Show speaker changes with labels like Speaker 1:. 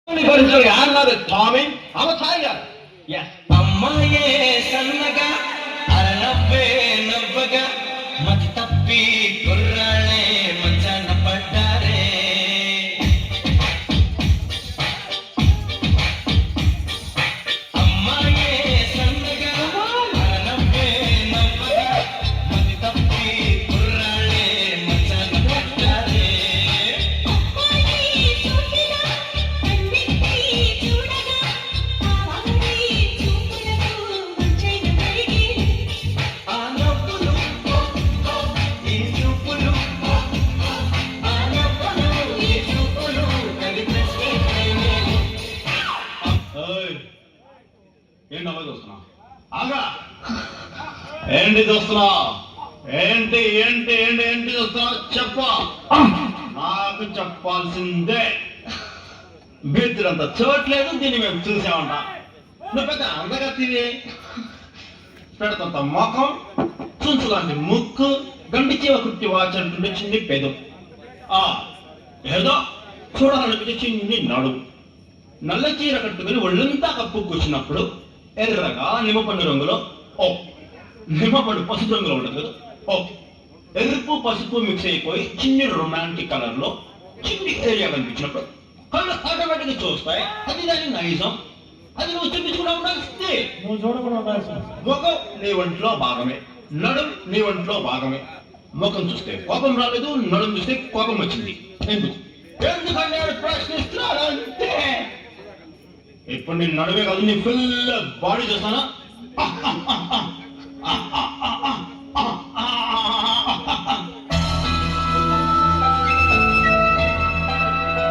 Speaker 1: అన్నారు టామీ అవతాయిగా
Speaker 2: అమ్మాయే సన్నగా అరనవ్వే నవ్వగా మతి తప్పి కుర్రాళ్ళే మంచాన పడ్డారే. అమ్మాయే సన్నగా అరనవ్వే నవ్వగా మతి తప్పి కుర్రాళ్ళే మంచాన పడ్డారే.
Speaker 1: ఏంటి అలా చూస్తున్నా ఆగా ఏంటి చూస్తున్నా ఏంటి ఏంటి ఏంటి ఏంటి చూస్తున్నా చెప్ప నాకు చెప్పాల్సిందే బీచ్లంత చూడలేదు దీన్ని మేము చూసామంట నువ్వు పెద్ద అందగా తినే పెడతంత మొఖం చుంచు లాంటి ముక్కు గండి చీవ కుట్టి వాచంటుండే చిన్ని పెదు ఏదో చూడాలనిపించే చిన్ని నడు నల్ల చీర కట్టుకుని ఒళ్ళంతా కప్పు కూర్చున్నప్పుడు ఎర్రగా నిమ్మపండు రంగులో నిమ్మపండు పసుపు రంగులో ఉంటుంది కదా ఎరుపు పసుపు మిక్స్ అయిపోయి చిన్ని రొమాంటిక్ కలర్ లో చిన్ని ఏరియా కనిపించినప్పుడు కళ్ళు ఆటోమేటిక్ గా చూస్తాయి. అది దాని నైజం. అది నువ్వు చూపించుకున్నా ఉండాల్సిందే.
Speaker 3: నువ్వు చూడకుండా
Speaker 1: ముఖం నీ ఒంట్లో భాగమే, నడుం నీ ఒంట్లో భాగమే. ముఖం చూస్తే కోపం రాలేదు, నడుం చూస్తే కోపం వచ్చింది. ఎందుకంటే ప్రశ్నిస్తున్నాడు అంతే. ఇప్పుడు నేను నడుమే కాదు నీ ఫుల్ బాడీ చూస్తానా